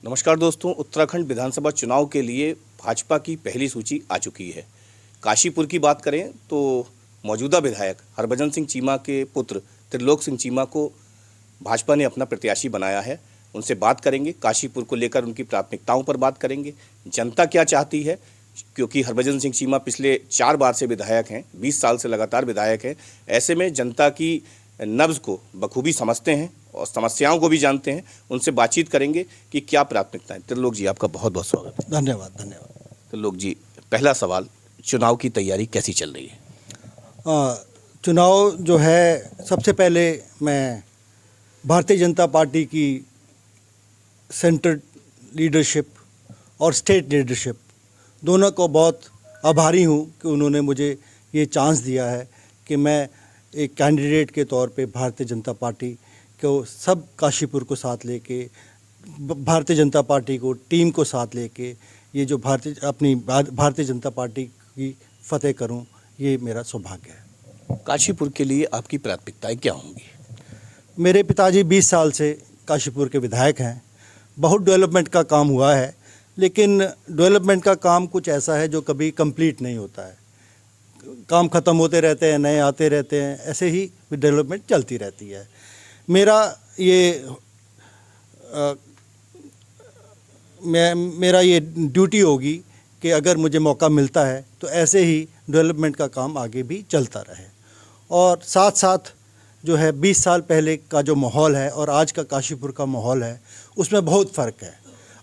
नमस्कार दोस्तों, उत्तराखंड विधानसभा चुनाव के लिए भाजपा की पहली सूची आ चुकी है। काशीपुर की बात करें तो मौजूदा विधायक हरभजन सिंह चीमा के पुत्र त्रिलोक सिंह चीमा को भाजपा ने अपना प्रत्याशी बनाया है। उनसे बात करेंगे, काशीपुर को लेकर उनकी प्राथमिकताओं पर बात करेंगे, जनता क्या चाहती है, क्योंकि हरभजन सिंह चीमा पिछले 4 बार से विधायक हैं, 20 साल से लगातार विधायक हैं। ऐसे में जनता की नब्ज़ को बखूबी समझते हैं और समस्याओं को भी जानते हैं। उनसे बातचीत करेंगे कि क्या प्राथमिकताएं। त्रिलोक जी, आपका बहुत बहुत स्वागत है। धन्यवाद। त्रिलोक जी, पहला सवाल, चुनाव की तैयारी कैसी चल रही है? चुनाव जो है, सबसे पहले मैं भारतीय जनता पार्टी की सेंट्रल लीडरशिप और स्टेट लीडरशिप दोनों को बहुत आभारी हूँ कि उन्होंने मुझे ये चांस दिया है कि मैं एक कैंडिडेट के तौर पे भारतीय जनता पार्टी को सब काशीपुर को साथ लेके, भारतीय जनता पार्टी को टीम को साथ लेके ये जो भारतीय जनता पार्टी की फतेह करूं, ये मेरा सौभाग्य है। काशीपुर के लिए आपकी प्राथमिकताएं क्या होंगी? मेरे पिताजी 20 साल से काशीपुर के विधायक हैं। बहुत डेवलपमेंट का काम हुआ है, लेकिन डेवलपमेंट का काम कुछ ऐसा है जो कभी कंप्लीट नहीं होता है। काम ख़त्म होते रहते हैं, नए आते रहते हैं, ऐसे ही डेवलपमेंट चलती रहती है। मेरा ये ड्यूटी होगी कि अगर मुझे मौका मिलता है तो ऐसे ही डेवलपमेंट का काम आगे भी चलता रहे। और साथ साथ जो है 20 साल पहले का जो माहौल है और आज का काशीपुर का माहौल है, उसमें बहुत फ़र्क है।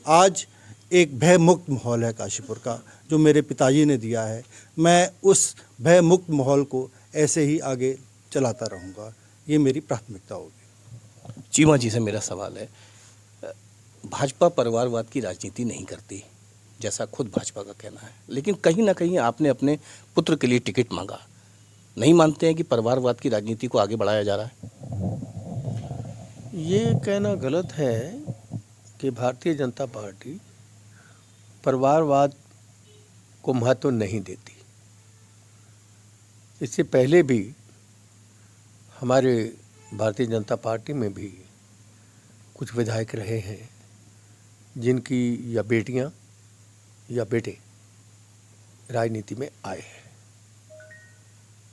आज एक भय मुक्त माहौल है काशीपुर का, जो मेरे पिताजी ने दिया है। मैं उस भय मुक्त माहौल को ऐसे ही आगे चलाता रहूँगा, ये मेरी प्राथमिकता होगी। चीमा जी से मेरा सवाल है, भाजपा परिवारवाद की राजनीति नहीं करती, जैसा खुद भाजपा का कहना है, लेकिन कहीं ना कहीं आपने अपने पुत्र के लिए टिकट मांगा। नहीं मानते हैं कि परिवारवाद की राजनीति को आगे बढ़ाया जा रहा है? ये कहना गलत है कि भारतीय जनता पार्टी परिवारवाद को महत्व नहीं देती। इससे पहले भी हमारे भारतीय जनता पार्टी में भी कुछ विधायक रहे हैं जिनकी या बेटियां या बेटे राजनीति में आए हैं।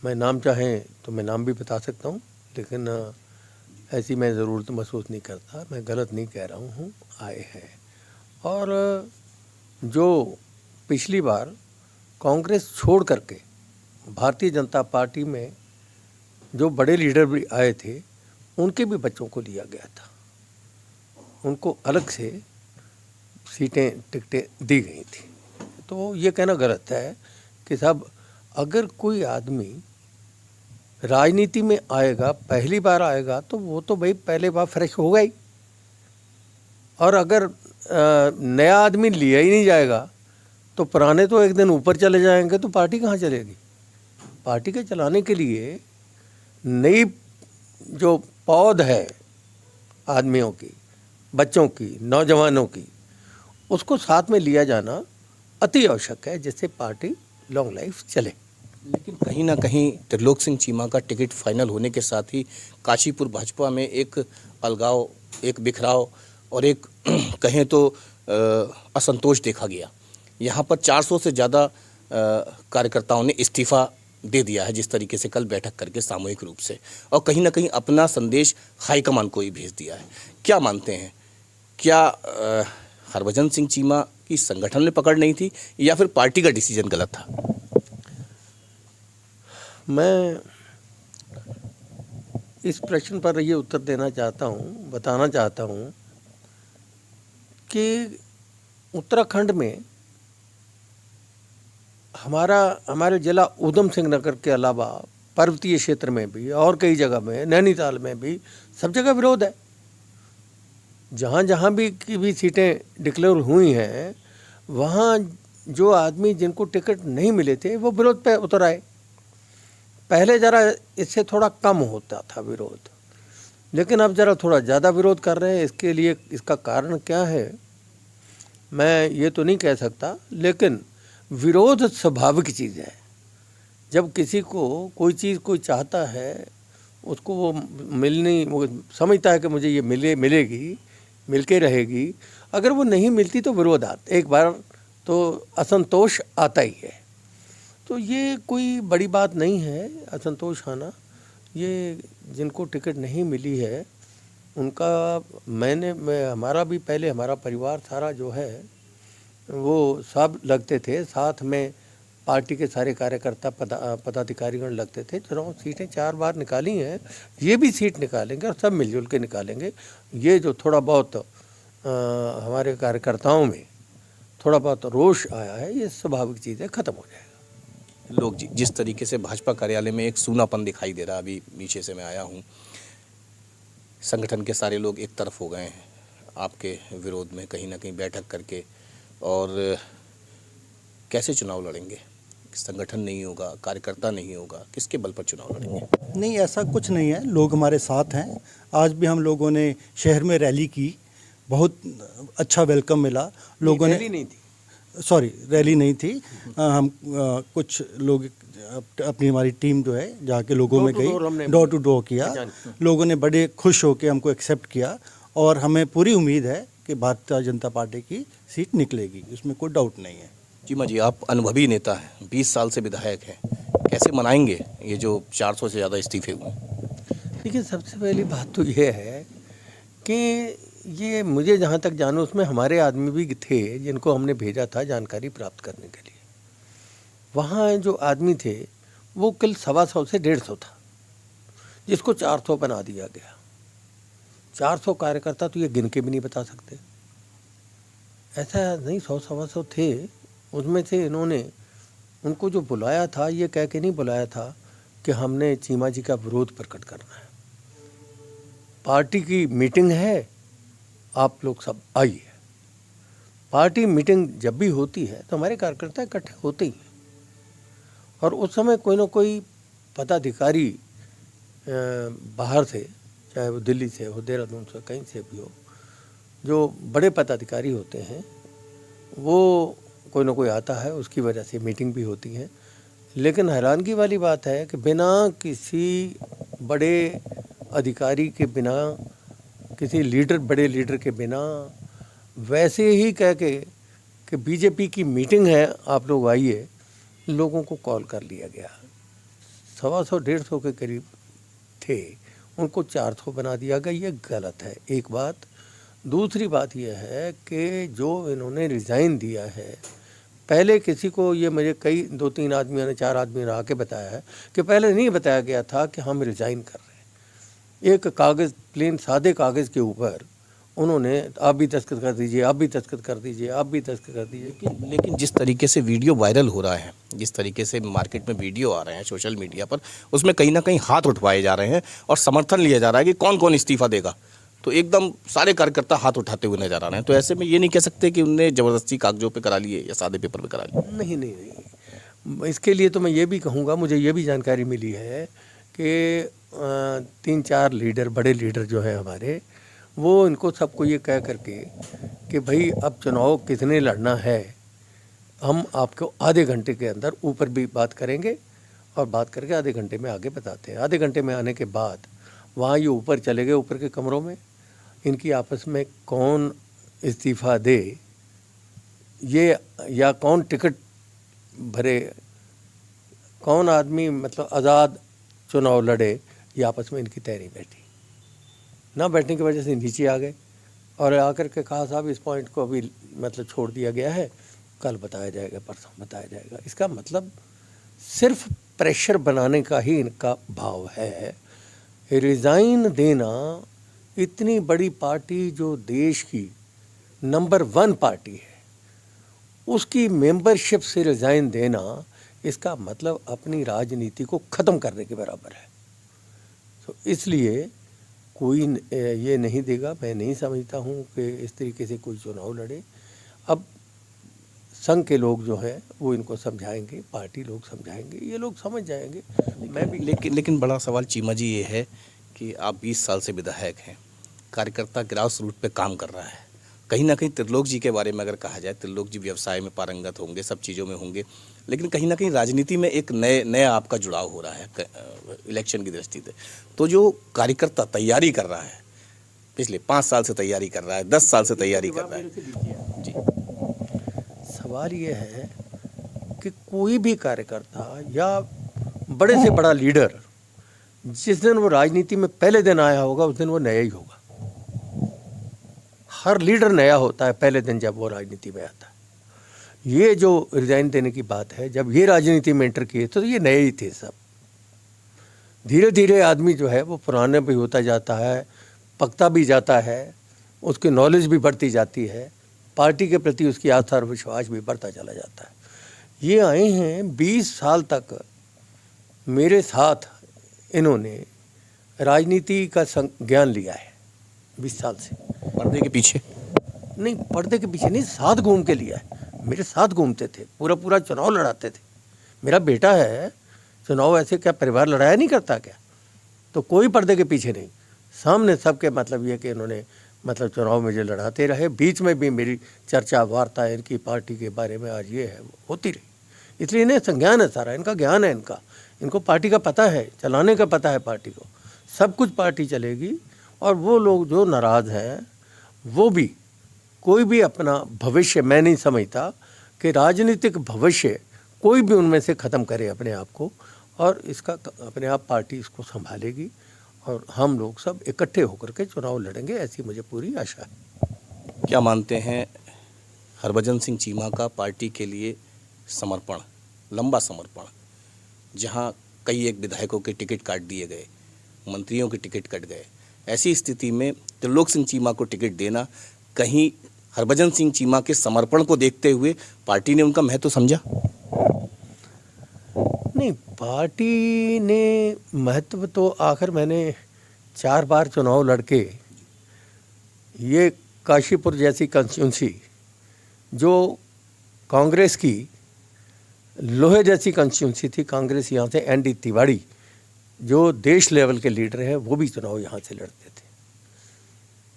मैं नाम चाहें तो मैं नाम भी बता सकता हूं, लेकिन ऐसी मैं ज़रूरत महसूस नहीं करता। मैं गलत नहीं कह रहा हूं, आए हैं। और जो पिछली बार कांग्रेस छोड़ करके भारतीय जनता पार्टी में जो बड़े लीडर भी आए थे, उनके भी बच्चों को लिया गया था। उनको अलग से सीटें, टिकटें दी गई थी। तो ये कहना गलत है कि साहब, अगर कोई आदमी राजनीति में आएगा, पहली बार आएगा, तो वो तो भाई पहले बार फ्रेश होगा ही। और अगर नया आदमी लिया ही नहीं जाएगा तो पुराने तो एक दिन ऊपर चले जाएंगे, तो पार्टी कहाँ चलेगी? पार्टी के चलाने के लिए नई जो पौध है आदमियों की, बच्चों की, नौजवानों की, उसको साथ में लिया जाना अति आवश्यक है, जिससे पार्टी लॉन्ग लाइफ चले। लेकिन कहीं ना कहीं त्रिलोक सिंह चीमा का टिकट फाइनल होने के साथ ही काशीपुर भाजपा में एक अलगाव, एक बिखराव और एक कहें तो असंतोष देखा गया। यहाँ पर 400 से ज़्यादा कार्यकर्ताओं ने इस्तीफ़ा दे दिया है, जिस तरीके से कल बैठक करके सामूहिक रूप से, और कहीं ना कहीं अपना संदेश हाईकमान को ही भेज दिया है। क्या मानते हैं, क्या हरभजन सिंह चीमा की संगठन में पकड़ नहीं थी या फिर पार्टी का डिसीजन गलत था? मैं इस प्रश्न पर ये उत्तर देना चाहता हूँ, बताना चाहता हूँ कि उत्तराखंड में हमारे जिला ऊधम सिंह नगर के अलावा पर्वतीय क्षेत्र में भी और कई जगह में, नैनीताल में भी, सब जगह विरोध है। जहाँ जहाँ भी की भी सीटें डिक्लेयर हुई हैं, वहाँ जो आदमी जिनको टिकट नहीं मिले थे वो विरोध पे उतर आए। पहले ज़रा इससे थोड़ा कम होता था विरोध, लेकिन अब ज़रा थोड़ा ज़्यादा विरोध कर रहे हैं। इसके लिए इसका कारण क्या है मैं ये तो नहीं कह सकता, लेकिन विरोध स्वाभाविक चीज़ है। जब किसी को कोई चीज़ कोई चाहता है, उसको वो समझता है कि मुझे ये मिलेगी, मिलके रहेगी। अगर वो नहीं मिलती तो विरोध आता, एक बार तो असंतोष आता ही है। तो ये कोई बड़ी बात नहीं है असंतोष आना। ये जिनको टिकट नहीं मिली है उनका हमारा भी पहले हमारा परिवार सारा जो है वो सब लगते थे साथ में, पार्टी के सारे कार्यकर्ता पदाधिकारीगण लगते थे। चुनाव सीटें 4 बार निकाली हैं, ये भी सीट निकालेंगे और सब मिलजुल के निकालेंगे। ये जो थोड़ा बहुत हमारे कार्यकर्ताओं में थोड़ा बहुत रोष आया है, ये स्वाभाविक चीज़ है, ख़त्म हो जाएगा। लोग जिस तरीके से भाजपा कार्यालय में एक सूनापन दिखाई दे रहा है, अभी नीचे से मैं आया हूँ, संगठन के सारे लोग एक तरफ हो गए हैं आपके विरोध में कहीं ना कहीं बैठक करके, और कैसे चुनाव लड़ेंगे? संगठन नहीं होगा, कार्यकर्ता नहीं होगा, किसके बल पर चुनाव लड़ेंगे? नहीं, ऐसा कुछ नहीं है, लोग हमारे साथ हैं। आज भी हम लोगों ने शहर में रैली की, बहुत अच्छा वेलकम मिला लोगों ने। रैली नहीं थी, सॉरी रैली नहीं थी, हम कुछ लोग अपनी हमारी टीम जो है जाके लोगों में गई, डोर टू डोर किया। लोगों ने बड़े खुश होकर हमको एक्सेप्ट किया और हमें पूरी उम्मीद है कि भारतीय जनता पार्टी की सीट निकलेगी, इसमें कोई डाउट नहीं है। चीमा जी, आप अनुभवी नेता हैं, 20 साल से विधायक हैं, कैसे मनाएंगे ये जो 400 से ज़्यादा इस्तीफे हुए? देखिए, सबसे पहली बात तो ये है कि ये मुझे जहाँ तक जानूँ उसमें हमारे आदमी भी थे जिनको हमने भेजा था जानकारी प्राप्त करने के लिए। वहाँ जो आदमी थे वो कुल 125 से 150 था, जिसको 400 बना दिया गया। 400 कार्यकर्ता तो ये गिन के भी नहीं बता सकते, ऐसा नहीं 100-125 थे। उसमें से इन्होंने उनको जो बुलाया था ये कह के नहीं बुलाया था कि हमने चीमा जी का विरोध प्रकट करना है, पार्टी की मीटिंग है, आप लोग सब आइए। पार्टी मीटिंग जब भी होती है तो हमारे कार्यकर्ता इकट्ठे होते ही हैं, और उस समय कोई ना कोई पदाधिकारी बाहर से, चाहे वो दिल्ली से हो, देहरादून से, कहीं से भी हो, जो बड़े पदाधिकारी होते हैं वो कोई ना कोई आता है, उसकी वजह से मीटिंग भी होती है। लेकिन हैरानगी वाली बात है कि बिना किसी बड़े अधिकारी के, बिना किसी बड़े लीडर के बिना, वैसे ही कह के कि बीजेपी की मीटिंग है आप लोग आइए, लोगों को कॉल कर लिया गया। 125-150 के करीब थे, उनको 400 बना दिया गया, ये गलत है, एक बात। दूसरी बात यह है कि जो इन्होंने रिज़ाइन दिया है, पहले किसी को ये मुझे 2-3 आदमियों ने, 4 आदमियों ने आके बताया है कि पहले नहीं बताया गया था कि हम रिज़ाइन कर रहे हैं। एक कागज़, प्लेन सादे कागज़ के ऊपर उन्होंने आप भी दस्तखत कर दीजिए, आप भी दस्तखत कर दीजिए, आप भी दस्तखत कर दीजिए। लेकिन जिस तरीके से वीडियो वायरल हो रहा है, जिस तरीके से मार्केट में वीडियो आ रहे हैं सोशल मीडिया पर, उसमें कहीं ना कहीं हाथ उठवाए जा रहे हैं और समर्थन लिया जा रहा है कि कौन कौन इस्तीफा देगा, तो एकदम सारे कार्यकर्ता हाथ उठाते हुए नजर आ रहे हैं। तो ऐसे में ये नहीं कह सकते कि उनने ज़बरदस्ती कागजों पे करा लिए या सादे पेपर पे करा लिए। नहीं, इसके लिए तो मैं ये भी कहूँगा, मुझे ये भी जानकारी मिली है कि 3-4 लीडर, बड़े लीडर जो है हमारे, वो इनको सबको ये कह करके कि भाई अब चुनाव किसने लड़ना है, हम आपको आधे घंटे के अंदर ऊपर भी बात करेंगे, और बात करके आधे घंटे में आगे बताते हैं। आधे घंटे में आने के बाद वहाँ ये ऊपर चले गए, ऊपर के कमरों में, इनकी आपस में कौन इस्तीफ़ा दे ये, या कौन टिकट भरे, कौन आदमी मतलब आज़ाद चुनाव लड़े, ये आपस में इनकी तय नहीं बैठी। ना बैठने की वजह से नीचे आ गए और आकर के कहा साहब इस पॉइंट को अभी मतलब छोड़ दिया गया है, कल बताया जाएगा, परसों बताया जाएगा। इसका मतलब सिर्फ प्रेशर बनाने का ही इनका भाव है। रिज़ाइन देना, इतनी बड़ी पार्टी जो देश की नंबर 1 पार्टी है, उसकी मेंबरशिप से रिज़ाइन देना, इसका मतलब अपनी राजनीति को ख़त्म करने के बराबर है। तो इसलिए कोई ये नहीं देगा, मैं नहीं समझता हूँ कि इस तरीके से कोई चुनाव लड़े। अब संघ के लोग जो हैं वो इनको समझाएंगे, पार्टी लोग समझाएंगे, ये लोग समझ जाएंगे। मैं भी लेकिन बड़ा सवाल चीमा जी ये है कि आप 20 साल से विधायक हैं, कार्यकर्ता ग्रास रूट पे काम कर रहा है। कहीं ना कहीं त्रिलोक जी के बारे में अगर कहा जाए, त्रिलोक जी व्यवसाय में पारंगत होंगे, सब चीज़ों में होंगे, लेकिन कहीं ना कहीं राजनीति में एक नया आपका जुड़ाव हो रहा है इलेक्शन की दृष्टि से। तो जो कार्यकर्ता तैयारी कर रहा है, पिछले 5 साल से तैयारी कर रहा है, 10 साल से तैयारी कर रहा है जी। सवाल ये है कि कोई भी कार्यकर्ता या बड़े से बड़ा लीडर जिस दिन वो राजनीति में पहले दिन आया होगा उस दिन वो नया ही होगा। हर लीडर नया होता है पहले दिन जब वो राजनीति में आता है। ये जो रिजाइन देने की बात है, जब ये राजनीति में एंटर किए तो ये नए ही थे सब। धीरे धीरे आदमी जो है वो पुराने भी होता जाता है, पकता भी जाता है, उसकी नॉलेज भी बढ़ती जाती है, पार्टी के प्रति उसकी आस्था और विश्वास भी बढ़ता चला जाता है। ये आए हैं 20 साल तक मेरे साथ, इन्होंने राजनीति का ज्ञान लिया है 20 साल से। पर्दे के पीछे नहीं, पर्दे के पीछे नहीं, साथ घूम के लिया है। मेरे साथ घूमते थे, पूरा पूरा चुनाव लड़ाते थे। मेरा बेटा है, चुनाव ऐसे क्या परिवार लड़ाया नहीं करता क्या? तो कोई पर्दे के पीछे नहीं, सामने सबके मतलब ये कि इन्होंने मतलब चुनाव में जो लड़ाते रहे। बीच में भी मेरी चर्चा वार्ता इनकी पार्टी के बारे में आज ये है वो होती रही। इसलिए इन्हें संज्ञान है, सारा इनका ज्ञान है, इनको पार्टी का पता है, चलाने का पता है पार्टी को। सब कुछ पार्टी चलेगी। और वो लोग जो नाराज़ हैं वो भी, कोई भी अपना भविष्य, मैं नहीं समझता कि राजनीतिक भविष्य कोई भी उनमें से ख़त्म करे अपने आप को, और इसका अपने आप पार्टी इसको संभालेगी और हम लोग सब इकट्ठे होकर के चुनाव लड़ेंगे, ऐसी मुझे पूरी आशा है। क्या मानते हैं हरभजन सिंह चीमा का पार्टी के लिए समर्पण, लंबा समर्पण, जहां कई एक विधायकों के टिकट काट दिए गए, मंत्रियों के टिकट कट गए, ऐसी स्थिति में त्रिलोक सिंह चीमा को टिकट देना, कहीं हरभजन सिंह चीमा के समर्पण को देखते हुए पार्टी ने उनका महत्व समझा? नहीं, पार्टी ने महत्व तो, आखिर मैंने 4 बार चुनाव लड़के, ये काशीपुर जैसी कंस्टिट्यूंसी जो कांग्रेस की लोहे जैसी कंस्टिट्यूंसी थी, कांग्रेस यहाँ से एनडी तिवारी जो देश लेवल के लीडर हैं वो भी चुनाव यहाँ से लड़ते थे।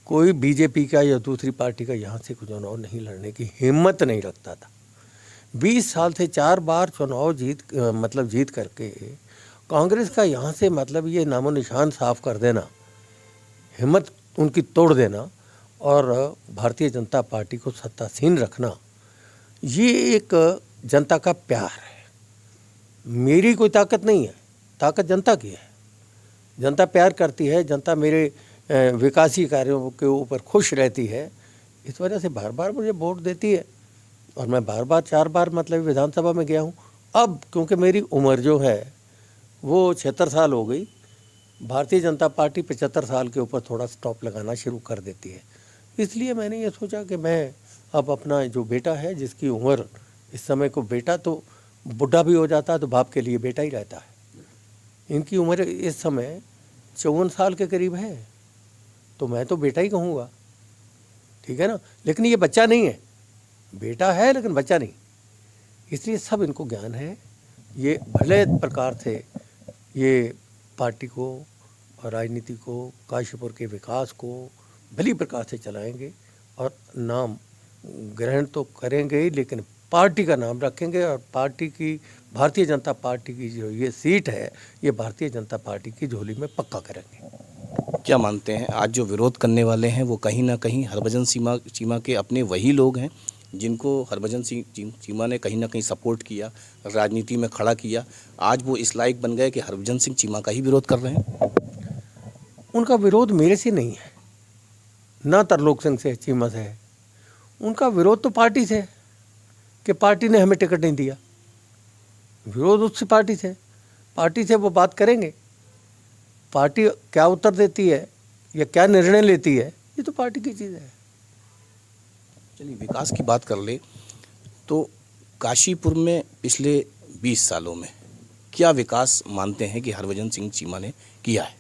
कोई बीजेपी का या दूसरी पार्टी का यहाँ से चुनाव नहीं लड़ने की हिम्मत नहीं रखता था। 20 साल से 4 बार चुनाव जीत करके कांग्रेस का यहाँ से मतलब ये नामो निशान साफ कर देना, हिम्मत उनकी तोड़ देना और भारतीय जनता पार्टी को सत्तासीन रखना, ये एक जनता का प्यार है। मेरी कोई ताकत नहीं है, ताकत जनता की है। जनता प्यार करती है, जनता मेरे विकासी कार्यों के ऊपर खुश रहती है, इस वजह से बार बार मुझे वोट देती है। और मैं बार बार 4 बार मतलब विधानसभा में गया हूँ। अब क्योंकि मेरी उम्र जो है वो 76 साल हो गई, भारतीय जनता पार्टी 75 साल के ऊपर थोड़ा स्टॉप लगाना शुरू कर देती है। इसलिए मैंने ये सोचा कि मैं अब अपना जो बेटा है, जिसकी उम्र इस समय को, बेटा तो बुढ़ा भी हो जाता है तो बाप के लिए बेटा ही रहता है, इनकी उम्र इस समय 54 साल के करीब है, तो मैं तो बेटा ही कहूँगा, ठीक है ना। लेकिन ये बच्चा नहीं है, बेटा है लेकिन बच्चा नहीं। इसलिए सब इनको ज्ञान है, ये भले प्रकार से ये पार्टी को और राजनीति को, काशीपुर के विकास को भली प्रकार से चलाएंगे और नाम ग्रहण तो करेंगे ही, लेकिन पार्टी का नाम रखेंगे। और पार्टी की, भारतीय जनता पार्टी की जो ये सीट है, ये भारतीय जनता पार्टी की झोली में पक्का करेंगे। क्या मानते हैं आज जो विरोध करने वाले हैं वो कहीं ना कहीं हरभजन चीमा के अपने वही लोग हैं जिनको हरभजन सिंह चीमा ने कहीं ना कहीं सपोर्ट किया, राजनीति में खड़ा किया, आज वो इस लायक बन गए कि हरभजन सिंह चीमा का ही विरोध कर रहे हैं? उनका विरोध मेरे से नहीं है, ना त्रिलोक सिंह से, चीमा से है। उनका विरोध तो पार्टी से है कि पार्टी ने हमें टिकट नहीं दिया। विरोध उससे पार्टी से वो बात करेंगे। पार्टी क्या उत्तर देती है या क्या निर्णय लेती है, ये तो पार्टी की चीज़ है। चलिए विकास की बात कर ले तो काशीपुर में पिछले 20 सालों में क्या विकास मानते हैं कि हरभजन सिंह चीमा ने किया है?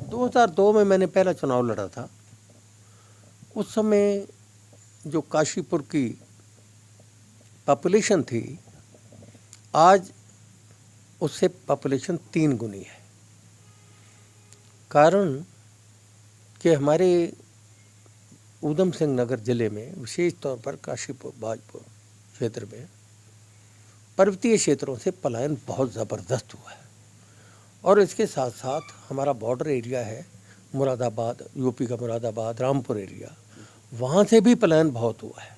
2002 में मैंने पहला चुनाव लड़ा था। उस समय जो काशीपुर की पॉपुलेशन थी, आज उससे पॉपुलेशन 3 गुनी है। कारण कि हमारे ऊधम सिंह नगर ज़िले में, विशेष तौर पर काशीपुर बाजपुर क्षेत्र में, पर्वतीय क्षेत्रों से पलायन बहुत ज़बरदस्त हुआ है। और इसके साथ साथ हमारा बॉर्डर एरिया है, मुरादाबाद, यूपी का मुरादाबाद, रामपुर एरिया, वहाँ से भी पलायन बहुत हुआ है।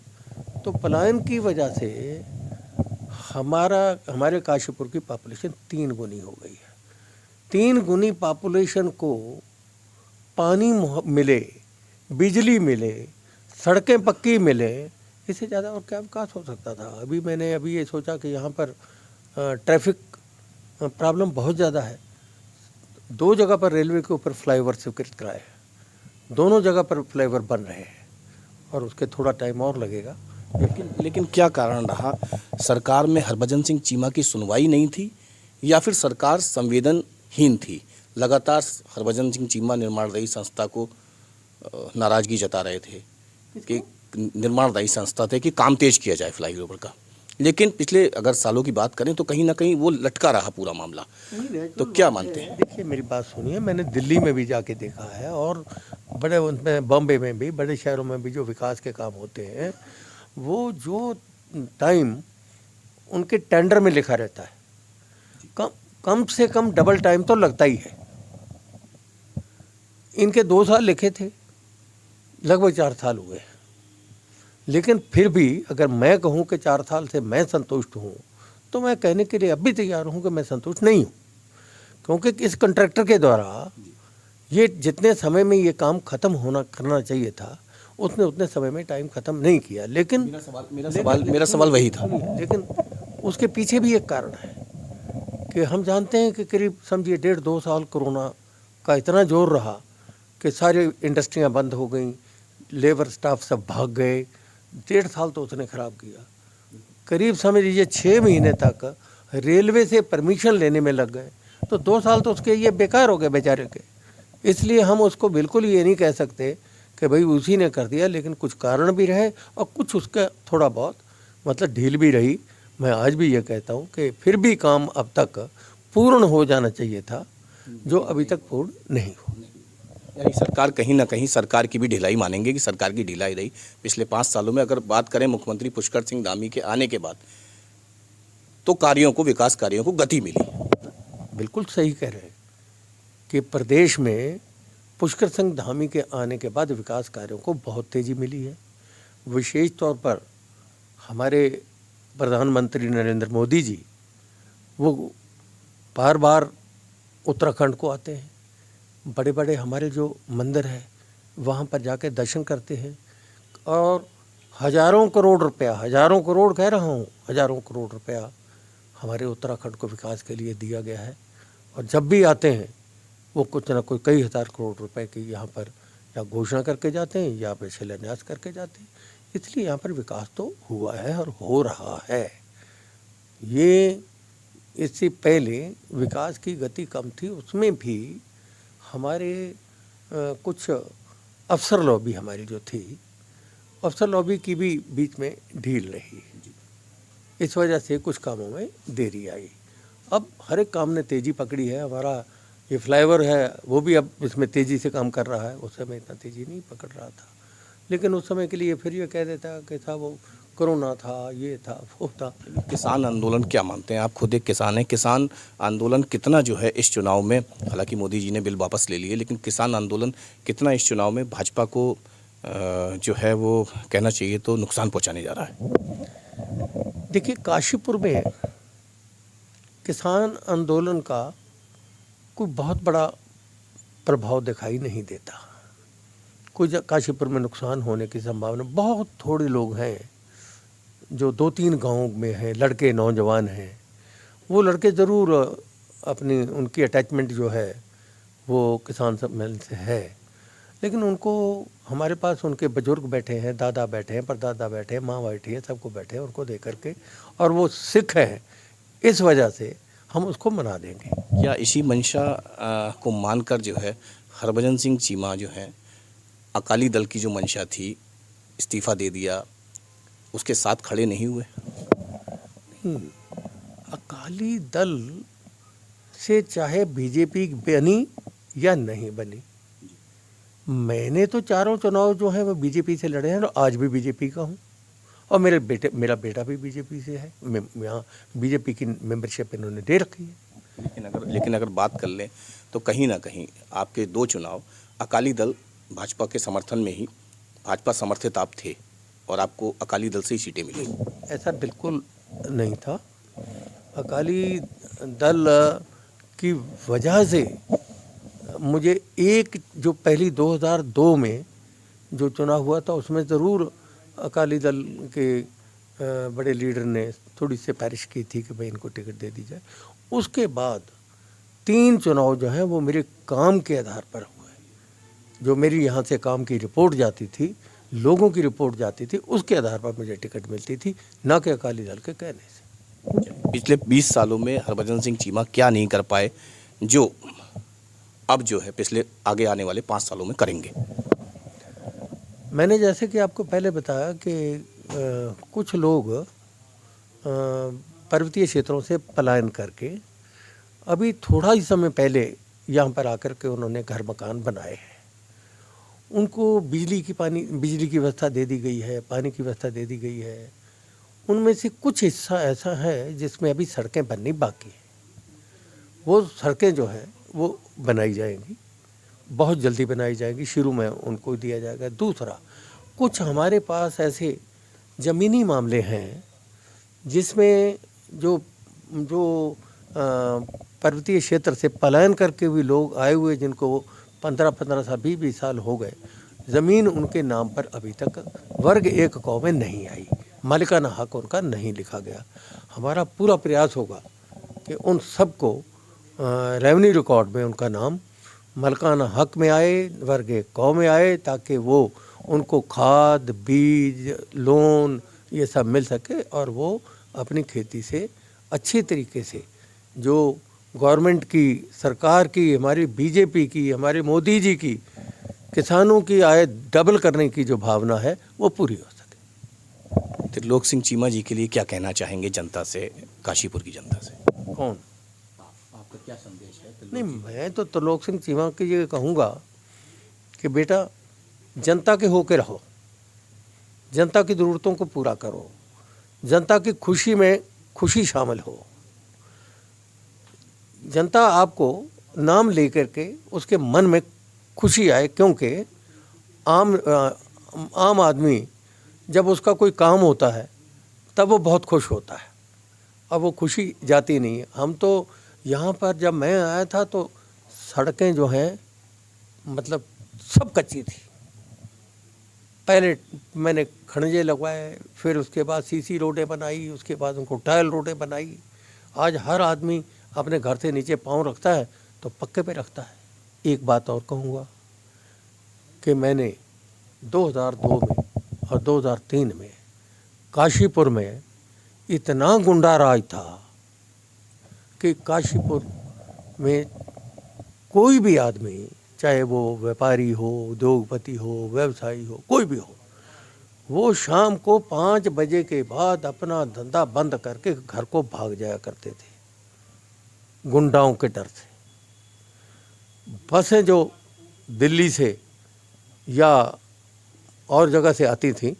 तो पलायन की वजह से हमारे काशीपुर की पॉपुलेशन 3 गुनी हो गई है। 3 गुनी पॉपुलेशन को पानी मिले, बिजली मिले, सड़कें पक्की मिले, इससे ज़्यादा और क्या विकास हो सकता था। मैंने ये सोचा कि यहाँ पर ट्रैफिक प्रॉब्लम बहुत ज़्यादा है। 2 जगह पर रेलवे के ऊपर फ्लाईओवर स्वीकृत कराए हैं, दोनों जगह पर फ्लाईओवर बन रहे हैं और उसके थोड़ा टाइम और लगेगा। लेकिन क्या कारण रहा? सरकार में हरभजन सिंह चीमा की सुनवाई नहीं थी या फिर सरकार संवेदनहीन थी? लगातार हरभजन सिंह चीमा निर्माणदायी संस्था को नाराजगी जता रहे थे कि निर्माणदायी संस्था थे कि काम तेज किया जाए फ्लाईओवर का, लेकिन पिछले अगर सालों की बात करें तो कहीं ना कहीं वो लटका रहा पूरा मामला। तो क्या मानते हैं? देखिए, मेरी बात सुनिए, मैंने दिल्ली में भी जाके देखा है और बड़े उनमें बॉम्बे में भी, बड़े शहरों में भी जो विकास के काम होते हैं, वो जो टाइम उनके टेंडर में लिखा रहता है, कम से कम डबल टाइम तो लगता ही है। इनके 2 साल लिखे थे, लगभग 4 साल हुए, लेकिन फिर भी अगर मैं कहूँ कि 4 साल से मैं संतुष्ट हूँ, तो मैं कहने के लिए अब भी तैयार हूँ कि मैं संतुष्ट नहीं हूँ, क्योंकि इस कॉन्ट्रैक्टर के द्वारा ये जितने समय में ये काम ख़त्म करना चाहिए था, उसने उतने समय में टाइम ख़त्म नहीं किया। लेकिन मेरा सवाल वही था। लेकिन उसके पीछे भी एक कारण है कि हम जानते हैं कि करीब समझिए 1.5-2 साल कोरोना का इतना जोर रहा कि सारी इंडस्ट्रियां बंद हो गई, लेबर स्टाफ सब भाग गए। 1.5 साल तो उसने ख़राब किया। करीब समझ लीजिए 6 महीने तक रेलवे से परमिशन लेने में लग गए, तो 2 साल तो उसके ये बेकार हो गए बेचारे के। इसलिए हम उसको बिल्कुल ये नहीं कह सकते कि भाई उसी ने कर दिया, लेकिन कुछ कारण भी रहे और कुछ उसका थोड़ा बहुत मतलब ढील भी रही। मैं आज भी ये कहता हूँ कि फिर भी काम अब तक पूर्ण हो जाना चाहिए था, जो अभी तक पूर्ण नहीं हो। यानी सरकार कहीं ना कहीं सरकार की भी ढिलाई मानेंगे कि सरकार की ढिलाई रही पिछले 5 सालों में। अगर बात करें मुख्यमंत्री पुष्कर सिंह धामी के आने के बाद, तो विकास कार्यों को गति मिली। बिल्कुल सही कह रहे हैं कि प्रदेश में पुष्कर सिंह धामी के आने के बाद विकास कार्यों को बहुत तेज़ी मिली है। विशेष तौर पर हमारे प्रधानमंत्री नरेंद्र मोदी जी, वो बार बार उत्तराखंड को आते हैं, बड़े बड़े हमारे जो मंदिर हैं वहाँ पर जाके दर्शन करते हैं और हज़ारों करोड़ कह रहा हूँ, हज़ारों करोड़ रुपया हमारे उत्तराखंड को विकास के लिए दिया गया है। और जब भी आते हैं वो कुछ ना कुछ कई हज़ार करोड़ रुपए की यहाँ पर या घोषणा करके जाते हैं या फिर शिलान्यास करके जाते हैं। इसलिए यहाँ पर विकास तो हुआ है और हो रहा है। ये इससे पहले विकास की गति कम थी, उसमें भी हमारे कुछ अफसर लॉबी हमारी जो थी, अफसर लॉबी की भी बीच में ढील रही। इस वजह से कुछ कामों में देरी आई। अब हर एक काम ने तेज़ी पकड़ी है। हमारा ये फ्लाईओवर है वो भी अब इसमें तेज़ी से काम कर रहा है, उस समय इतना तेज़ी नहीं पकड़ रहा था, लेकिन उस समय के लिए फिर ये कह देता कि था वो कोरोना था, ये था, वो था। किसान आंदोलन क्या मानते हैं? आप खुद एक किसान हैं। किसान आंदोलन कितना जो है इस चुनाव में, हालांकि मोदी जी ने बिल वापस ले लिए, लेकिन किसान आंदोलन कितना इस चुनाव में भाजपा को जो है वो कहना चाहिए तो नुकसान पहुंचाने जा रहा है? देखिए, काशीपुर में किसान आंदोलन का कोई बहुत बड़ा प्रभाव दिखाई नहीं देता। कोई काशीपुर में नुकसान होने की संभावना, बहुत थोड़े लोग हैं जो 2-3 गाँव में हैं, लड़के नौजवान हैं, वो लड़के ज़रूर अपनी उनकी अटैचमेंट जो है वो किसान सम्मेलन से है, लेकिन उनको हमारे पास उनके बुजुर्ग बैठे हैं, दादा बैठे हैं, परदादा बैठे हैं, माँ बैठी है, सबको बैठे हैं, उनको देख करके, और वो सिख हैं, इस वजह से हम उसको मना देंगे। क्या इसी मंशा को मानकर जो है हरभजन सिंह चीमा जो है अकाली दल की जो मंशा थी, इस्तीफ़ा दे दिया, उसके साथ खड़े नहीं हुए? नहीं, अकाली दल से चाहे बीजेपी बनी या नहीं बनी, मैंने तो चारों चुनाव जो है वो बीजेपी से लड़े हैं और आज भी बीजेपी का हूँ, और मेरा बेटा भी बीजेपी से है। यहाँ बीजेपी की मेंबरशिप इन्होंने दे रखी है। लेकिन अगर बात कर लें तो कहीं ना कहीं आपके 2 चुनाव अकाली दल भाजपा के समर्थन में ही भाजपा समर्थित आप थे और आपको अकाली दल से ही सीटें मिली। ऐसा बिल्कुल नहीं था। अकाली दल की वजह से मुझे एक जो पहली 2002 में जो चुनाव हुआ था उसमें ज़रूर अकाली दल के बड़े लीडर ने थोड़ी सिफारिश की थी कि भाई इनको टिकट दे दी जाए। उसके बाद 3 चुनाव जो हैं वो मेरे काम के आधार पर हुए। जो मेरी यहाँ से काम की रिपोर्ट जाती थी, लोगों की रिपोर्ट जाती थी, उसके आधार पर मुझे टिकट मिलती थी, ना कि अकाली दल के कहने से। पिछले 20 सालों में हरभजन सिंह चीमा क्या नहीं कर पाए जो अब जो है पिछले आगे आने वाले 5 सालों में करेंगे? मैंने जैसे कि आपको पहले बताया कि कुछ लोग पर्वतीय क्षेत्रों से पलायन करके अभी थोड़ा ही समय पहले यहाँ पर आकर के उन्होंने घर मकान बनाए हैं। उनको बिजली की व्यवस्था दे दी गई है, पानी की व्यवस्था दे दी गई है। उनमें से कुछ हिस्सा ऐसा है जिसमें अभी सड़कें बननी बाकी है। वो सड़कें जो हैं वो बनाई जाएंगी, बहुत जल्दी बनाई जाएंगी, शुरू में उनको दिया जाएगा। दूसरा, कुछ हमारे पास ऐसे ज़मीनी मामले हैं जिसमें जो पर्वतीय क्षेत्र से पलायन करके भी लोग आए हुए, जिनको 15-15 साल 20-20 साल हो गए, ज़मीन उनके नाम पर अभी तक वर्ग 1 क में नहीं आई, मालिकाना हक उनका नहीं लिखा गया। हमारा पूरा प्रयास होगा कि उन सबको रेवेन्यू रिकॉर्ड में उनका नाम मालिकाना हक में आए, वर्ग 1 क में आए, ताकि वो उनको खाद, बीज, लोन ये सब मिल सके और वो अपनी खेती से अच्छी तरीके से, जो गवर्नमेंट की, सरकार की, हमारी बीजेपी की, हमारे मोदी जी की किसानों की आय डबल करने की जो भावना है वो पूरी हो सके। त्रिलोक सिंह चीमा जी के लिए क्या कहना चाहेंगे जनता से, काशीपुर की जनता से? कौन? आपका क्या संदेश है? नहीं, मैं तो त्रिलोक सिंह चीमा के ये कहूँगा कि बेटा, जनता के होके रहो, जनता की ज़रूरतों को पूरा करो, जनता की खुशी में खुशी शामिल हो। जनता आपको नाम लेकर के उसके मन में खुशी आए, क्योंकि आम आदमी जब उसका कोई काम होता है तब वो बहुत खुश होता है, अब वो खुशी जाती नहीं है। हम तो यहाँ पर जब मैं आया था तो सड़कें जो हैं मतलब सब कच्ची थी। पहले मैंने खंडे लगवाए, फिर उसके बाद सीसी रोडें बनाई, उसके बाद उनको टाइल रोडें बनाई। आज हर आदमी अपने घर से नीचे पाँव रखता है तो पक्के पे रखता है। एक बात और कहूँगा कि मैंने 2002 में और 2003 में काशीपुर में इतना गुंडा राज था कि काशीपुर में कोई भी आदमी, चाहे वो व्यापारी हो, उद्योगपति हो, व्यवसायी हो, कोई भी हो, वो शाम को 5 बजे के बाद अपना धंधा बंद करके घर को भाग जाया करते थे गुंडाओं के डर से। बसें जो दिल्ली से या और जगह से आती थी,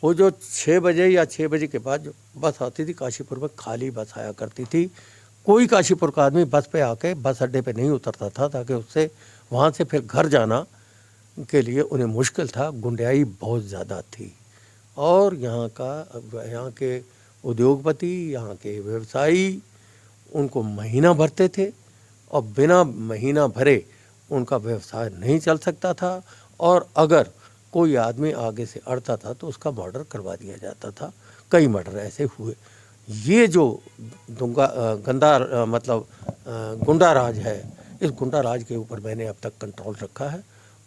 वो जो 6 बजे या 6 बजे के बाद जो बस आती थी काशीपुर में, खाली बस आया करती थी। कोई काशीपुर का आदमी बस पे आके बस अड्डे पे नहीं उतरता था, ताकि उससे वहाँ से फिर घर जाना के लिए उन्हें मुश्किल था। गुंडाई बहुत ज़्यादा थी और यहाँ के उद्योगपति, यहाँ के व्यवसायी उनको महीना भरते थे और बिना महीना भरे उनका व्यवसाय नहीं चल सकता था। और अगर कोई आदमी आगे से अड़ता था तो उसका मर्डर करवा दिया जाता था। कई मर्डर ऐसे हुए। ये जो गुंडा राज है, इस गुंडा राज के ऊपर मैंने अब तक कंट्रोल रखा है।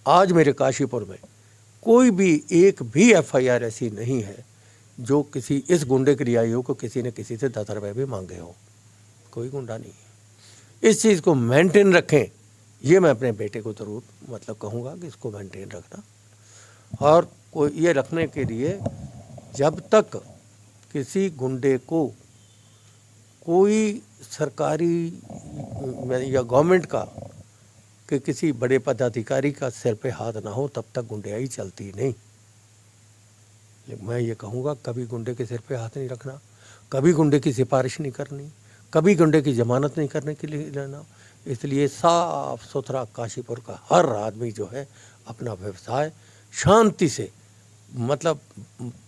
आज मेरे काशीपुर में कोई भी एक भी FIR ऐसी नहीं है जो किसी इस गुंडे के लिए आई हो को किसी ने किसी से 10 रुपये भी मांगे हो। कोई गुंडा नहीं है। इस चीज़ को मेंटेन रखें, ये मैं अपने बेटे को ज़रूर कहूँगा कि इसको मेंटेन रखना। और कोई ये रखने के लिए जब तक किसी गुंडे को कोई सरकारी या गवर्नमेंट का कि किसी बड़े पदाधिकारी का सिर पे हाथ ना हो, तब तक गुंडाई चलती नहीं। लेकिन मैं ये कहूँगा, कभी गुंडे के सिर पे हाथ नहीं रखना, कभी गुंडे की सिफारिश नहीं करनी, कभी गुंडे की जमानत नहीं करने के लिए लेना। इसलिए साफ सुथरा काशीपुर का हर आदमी जो है अपना व्यवसाय शांति से, मतलब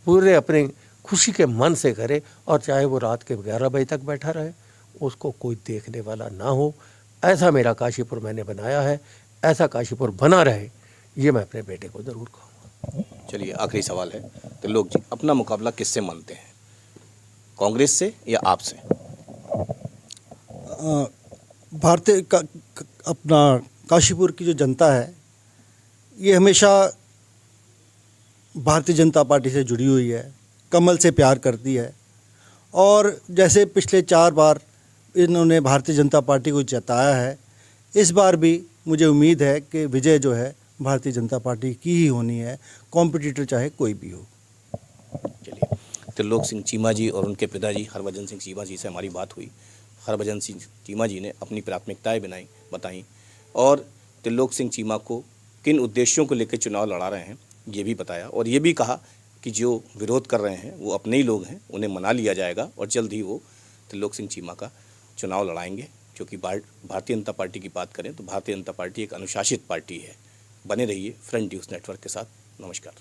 पूरे अपने खुशी के मन से करे, और चाहे वो रात के 11 बजे तक बैठा रहे, उसको कोई देखने वाला ना हो। ऐसा मेरा काशीपुर मैंने बनाया है, ऐसा काशीपुर बना रहे, ये मैं अपने बेटे को ज़रूर कहूँगा। चलिए, आखिरी सवाल है त्रिलोक जी, अपना मुकाबला किससे मानते हैं, कांग्रेस से या आपसे? भारतीय अपना काशीपुर की जो जनता है ये हमेशा भारतीय जनता पार्टी से जुड़ी हुई है, कमल से प्यार करती है, और जैसे पिछले 4 बार इन्होंने भारतीय जनता पार्टी को जताया है, इस बार भी मुझे उम्मीद है कि विजय जो है भारतीय जनता पार्टी की ही होनी है, कॉम्पिटिटर चाहे कोई भी हो। चलिए, त्रिलोक सिंह चीमा जी और उनके पिताजी हरभजन सिंह चीमा जी से हमारी बात हुई। हरभजन सिंह चीमा जी ने अपनी प्राथमिकताएं बताई और त्रिलोक सिंह चीमा को किन उद्देश्यों को लेकर चुनाव लड़ा रहे हैं ये भी बताया, और ये भी कहा कि जो विरोध कर रहे हैं वो अपने ही लोग हैं, उन्हें मना लिया जाएगा और जल्द ही वो त्रिलोक सिंह चीमा का चुनाव लड़ाएंगे। क्योंकि भारतीय जनता पार्टी की बात करें तो भारतीय जनता पार्टी एक अनुशासित पार्टी है। बने रहिए फ्रंट न्यूज़ नेटवर्क के साथ। नमस्कार।